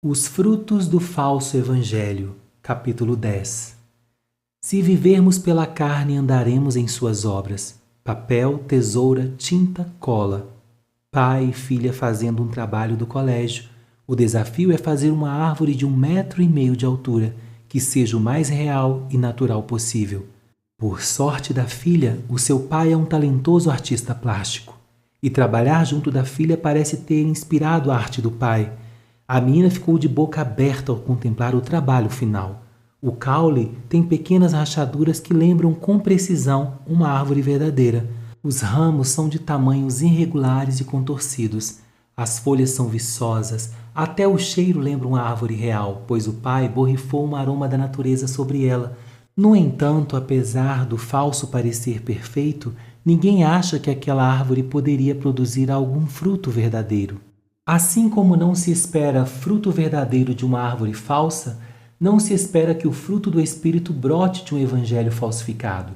Os frutos do falso evangelho, capítulo 10. Se vivermos pela carne, andaremos em suas obras. Papel, tesoura, tinta, cola. Pai e filha fazendo um trabalho do colégio. O desafio é fazer uma árvore de 1,5 metro de altura, que seja o mais real e natural possível. Por sorte da filha, o seu pai é um talentoso artista plástico. E trabalhar junto da filha parece ter inspirado a arte do pai. A menina ficou de boca aberta ao contemplar o trabalho final. O caule tem pequenas rachaduras que lembram com precisão uma árvore verdadeira. Os ramos são de tamanhos irregulares e contorcidos. As folhas são viçosas. Até o cheiro lembra uma árvore real, pois o pai borrifou um aroma da natureza sobre ela. No entanto, apesar do falso parecer perfeito, ninguém acha que aquela árvore poderia produzir algum fruto verdadeiro. Assim como não se espera fruto verdadeiro de uma árvore falsa, não se espera que o fruto do Espírito brote de um evangelho falsificado.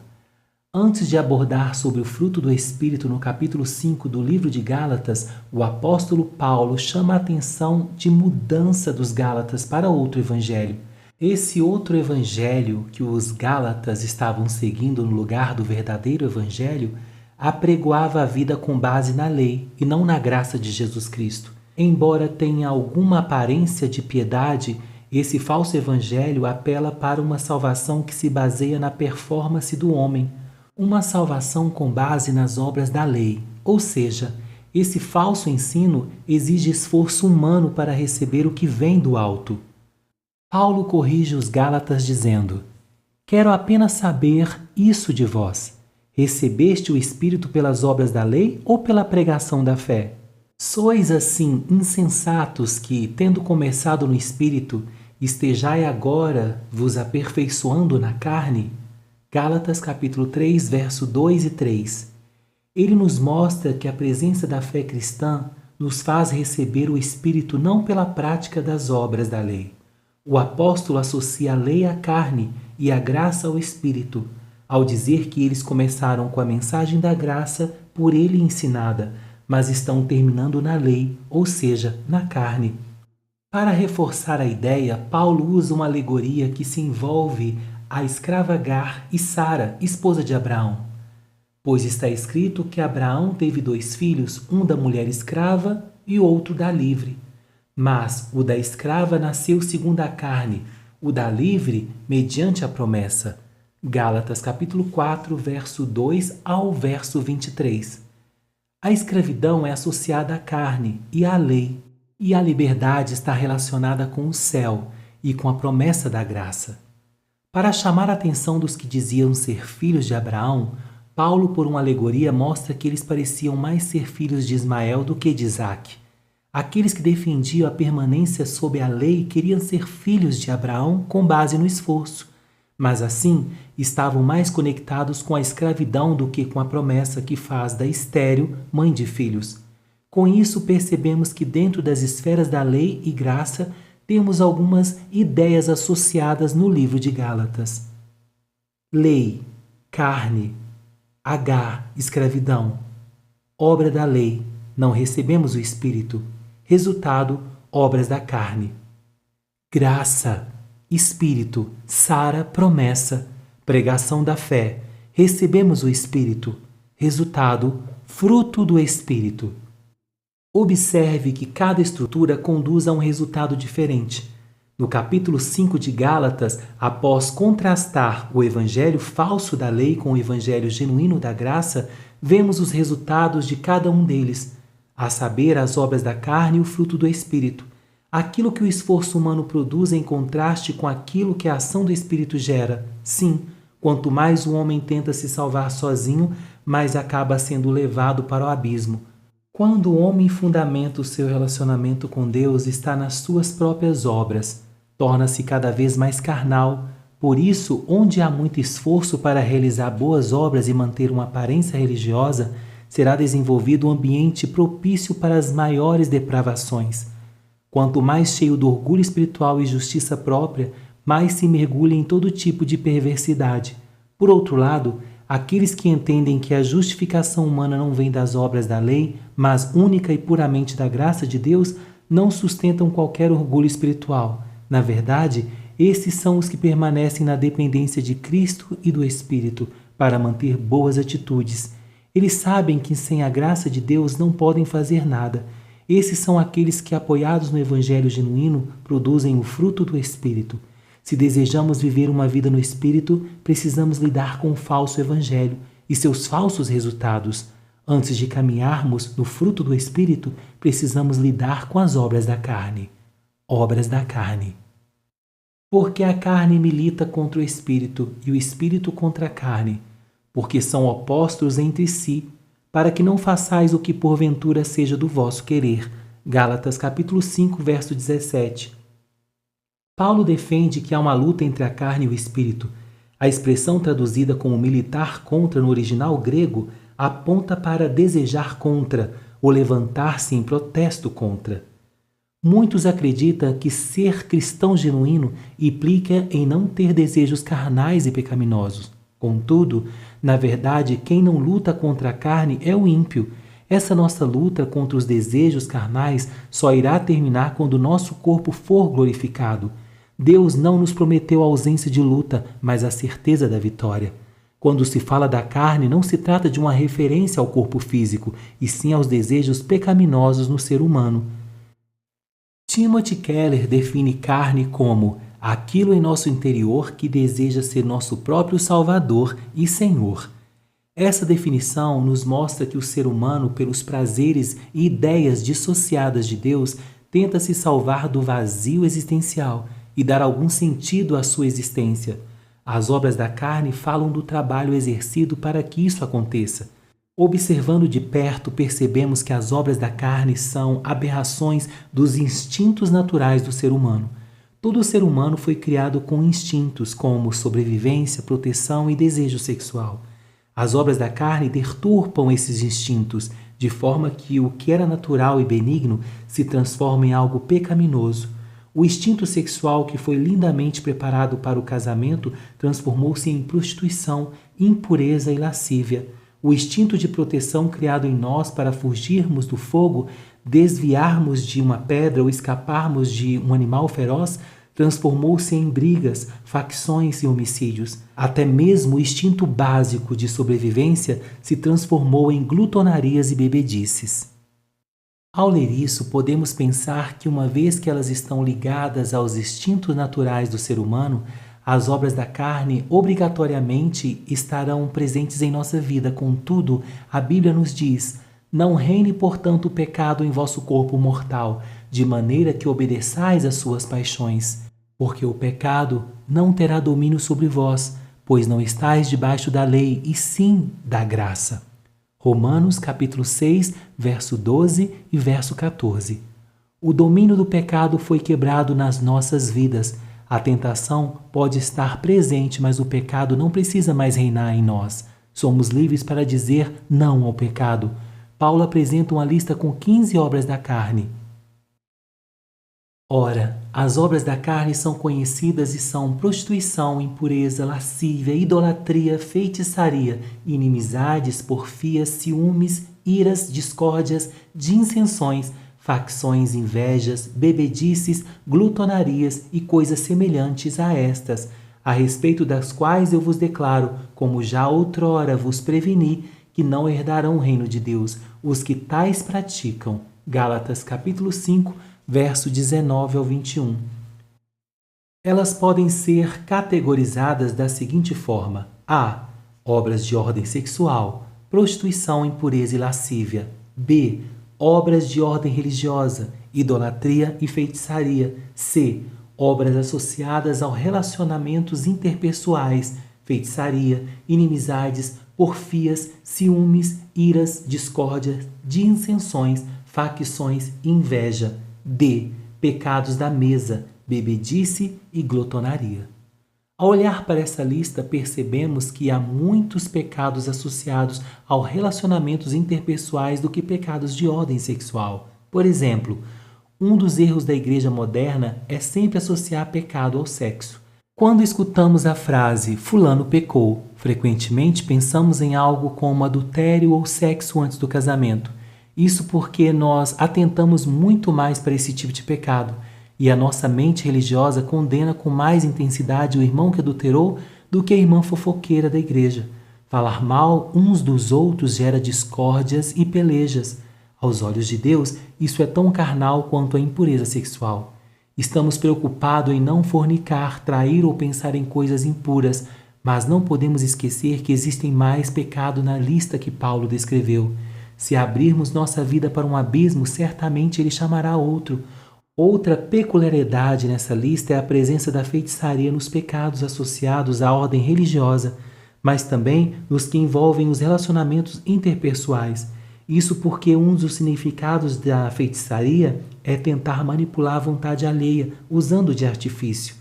Antes de abordar sobre o fruto do Espírito no capítulo 5 do livro de Gálatas, o apóstolo Paulo chama a atenção de mudança dos Gálatas para outro evangelho. Esse outro evangelho que os Gálatas estavam seguindo no lugar do verdadeiro evangelho apregoava a vida com base na lei e não na graça de Jesus Cristo. Embora tenha alguma aparência de piedade, esse falso evangelho apela para uma salvação que se baseia na performance do homem, uma salvação com base nas obras da lei. Ou seja, esse falso ensino exige esforço humano para receber o que vem do alto. Paulo corrige os Gálatas dizendo: "Quero apenas saber isso de vós. Recebeste o Espírito pelas obras da lei ou pela pregação da fé? Sois assim insensatos que, tendo começado no Espírito, estejai agora vos aperfeiçoando na carne?" Gálatas capítulo 3, verso 2 e 3. Ele nos mostra que a presença da fé cristã nos faz receber o Espírito não pela prática das obras da lei. O apóstolo associa a lei à carne e a graça ao Espírito, ao dizer que eles começaram com a mensagem da graça por ele ensinada, mas estão terminando na lei, ou seja, na carne. Para reforçar a ideia, Paulo usa uma alegoria que se envolve a escrava Agar e Sara, esposa de Abraão. Pois está escrito que Abraão teve 2 filhos, um da mulher escrava e outro da livre. Mas o da escrava nasceu segundo a carne, o da livre mediante a promessa. Gálatas capítulo 4, verso 2 ao verso 23. A escravidão é associada à carne e à lei, e a liberdade está relacionada com o céu e com a promessa da graça. Para chamar a atenção dos que diziam ser filhos de Abraão, Paulo, por uma alegoria, mostra que eles pareciam mais ser filhos de Ismael do que de Isaque. Aqueles que defendiam a permanência sob a lei queriam ser filhos de Abraão com base no esforço, mas assim estavam mais conectados com a escravidão do que com a promessa que faz da estéril mãe de filhos. Com isso, percebemos que dentro das esferas da lei e graça temos algumas ideias associadas no livro de Gálatas. Lei, carne, Agar, escravidão. Obra da lei, não recebemos o Espírito. Resultado, obras da carne. Graça, Espírito, Sara, promessa, pregação da fé, recebemos o Espírito. Resultado, fruto do Espírito. Observe que cada estrutura conduz a um resultado diferente. No capítulo 5 de Gálatas, após contrastar o evangelho falso da lei com o evangelho genuíno da graça, vemos os resultados de cada um deles, a saber, as obras da carne e o fruto do Espírito. Aquilo que o esforço humano produz em contraste com aquilo que a ação do Espírito gera. Sim, quanto mais o homem tenta se salvar sozinho, mais acaba sendo levado para o abismo. Quando o homem fundamenta o seu relacionamento com Deus, está nas suas próprias obras, torna-se cada vez mais carnal. Por isso, onde há muito esforço para realizar boas obras e manter uma aparência religiosa, será desenvolvido um ambiente propício para as maiores depravações. Quanto mais cheio do orgulho espiritual e justiça própria, mais se mergulha em todo tipo de perversidade. Por outro lado, aqueles que entendem que a justificação humana não vem das obras da lei, mas única e puramente da graça de Deus, não sustentam qualquer orgulho espiritual. Na verdade, esses são os que permanecem na dependência de Cristo e do Espírito para manter boas atitudes. Eles sabem que sem a graça de Deus não podem fazer nada. Esses são aqueles que, apoiados no Evangelho genuíno, produzem o fruto do Espírito. Se desejamos viver uma vida no Espírito, precisamos lidar com o falso Evangelho e seus falsos resultados. Antes de caminharmos no fruto do Espírito, precisamos lidar com as obras da carne. Obras da carne. Porque a carne milita contra o Espírito e o Espírito contra a carne, porque são opostos entre si, para que não façais o que porventura seja do vosso querer. Gálatas capítulo 5, verso 17. Paulo defende que há uma luta entre a carne e o Espírito. A expressão traduzida como militar contra no original grego aponta para desejar contra, ou levantar-se em protesto contra. Muitos acreditam que ser cristão genuíno implica em não ter desejos carnais e pecaminosos. Contudo, na verdade, quem não luta contra a carne é o ímpio. Essa nossa luta contra os desejos carnais só irá terminar quando o nosso corpo for glorificado. Deus não nos prometeu a ausência de luta, mas a certeza da vitória. Quando se fala da carne, não se trata de uma referência ao corpo físico, e sim aos desejos pecaminosos no ser humano. Timothy Keller define carne como aquilo em nosso interior que deseja ser nosso próprio Salvador e Senhor. Essa definição nos mostra que o ser humano, pelos prazeres e ideias dissociadas de Deus, tenta se salvar do vazio existencial e dar algum sentido à sua existência. As obras da carne falam do trabalho exercido para que isso aconteça. Observando de perto, percebemos que as obras da carne são aberrações dos instintos naturais do ser humano. Todo ser humano foi criado com instintos como sobrevivência, proteção e desejo sexual. As obras da carne deturpam esses instintos, de forma que o que era natural e benigno se transforma em algo pecaminoso. O instinto sexual que foi lindamente preparado para o casamento transformou-se em prostituição, impureza e lascívia. O instinto de proteção criado em nós para fugirmos do fogo, desviarmos de uma pedra ou escaparmos de um animal feroz, transformou-se em brigas, facções e homicídios. Até mesmo o instinto básico de sobrevivência se transformou em glutonarias e bebedices. Ao ler isso, podemos pensar que uma vez que elas estão ligadas aos instintos naturais do ser humano, as obras da carne obrigatoriamente estarão presentes em nossa vida. Contudo, a Bíblia nos diz: não reine, portanto, o pecado em vosso corpo mortal, de maneira que obedeçais às suas paixões. Porque o pecado não terá domínio sobre vós, pois não estáis debaixo da lei, e sim da graça. Romanos capítulo 6, verso 12 e verso 14. O domínio do pecado foi quebrado nas nossas vidas. A tentação pode estar presente, mas o pecado não precisa mais reinar em nós. Somos livres para dizer não ao pecado. Paulo apresenta uma lista com 15 obras da carne. Ora, as obras da carne são conhecidas e são prostituição, impureza, lascívia, idolatria, feitiçaria, inimizades, porfias, ciúmes, iras, discórdias, dissensões, facções, invejas, bebedices, glutonarias e coisas semelhantes a estas, a respeito das quais eu vos declaro, como já outrora vos preveni, que não herdarão o reino de Deus os que tais praticam. Gálatas capítulo 5, verso 19 ao 21. Elas podem ser categorizadas da seguinte forma: A. Obras de ordem sexual, prostituição, impureza e lascívia. B. Obras de ordem religiosa, idolatria e feitiçaria. C. Obras associadas aos relacionamentos interpessoais, feitiçaria, inimizades, porfias, ciúmes, iras, discórdias, dissensões, facções e inveja. D. Pecados da mesa, bebedice e glutonaria. Ao olhar para essa lista, percebemos que há muitos pecados associados aos relacionamentos interpessoais do que pecados de ordem sexual. Por exemplo, um dos erros da igreja moderna é sempre associar pecado ao sexo. Quando escutamos a frase "fulano pecou", frequentemente pensamos em algo como adultério ou sexo antes do casamento. Isso porque nós atentamos muito mais para esse tipo de pecado e a nossa mente religiosa condena com mais intensidade o irmão que adulterou do que a irmã fofoqueira da igreja. Falar mal uns dos outros gera discórdias e pelejas. Aos olhos de Deus, isso é tão carnal quanto a impureza sexual. Estamos preocupados em não fornicar, trair ou pensar em coisas impuras, mas não podemos esquecer que existem mais pecado na lista que Paulo descreveu. Se abrirmos nossa vida para um abismo, certamente ele chamará outro. Outra peculiaridade nessa lista é a presença da feitiçaria nos pecados associados à ordem religiosa, mas também nos que envolvem os relacionamentos interpessoais. Isso porque um dos significados da feitiçaria é tentar manipular a vontade alheia, usando de artifício.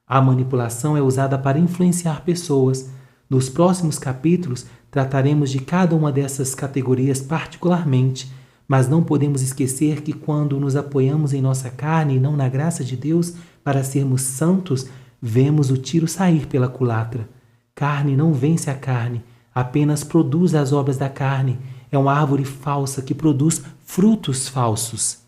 A manipulação é usada para influenciar pessoas. Nos próximos capítulos, trataremos de cada uma dessas categorias particularmente, mas não podemos esquecer que quando nos apoiamos em nossa carne e não na graça de Deus para sermos santos, vemos o tiro sair pela culatra. Carne não vence a carne, apenas produz as obras da carne. É uma árvore falsa que produz frutos falsos.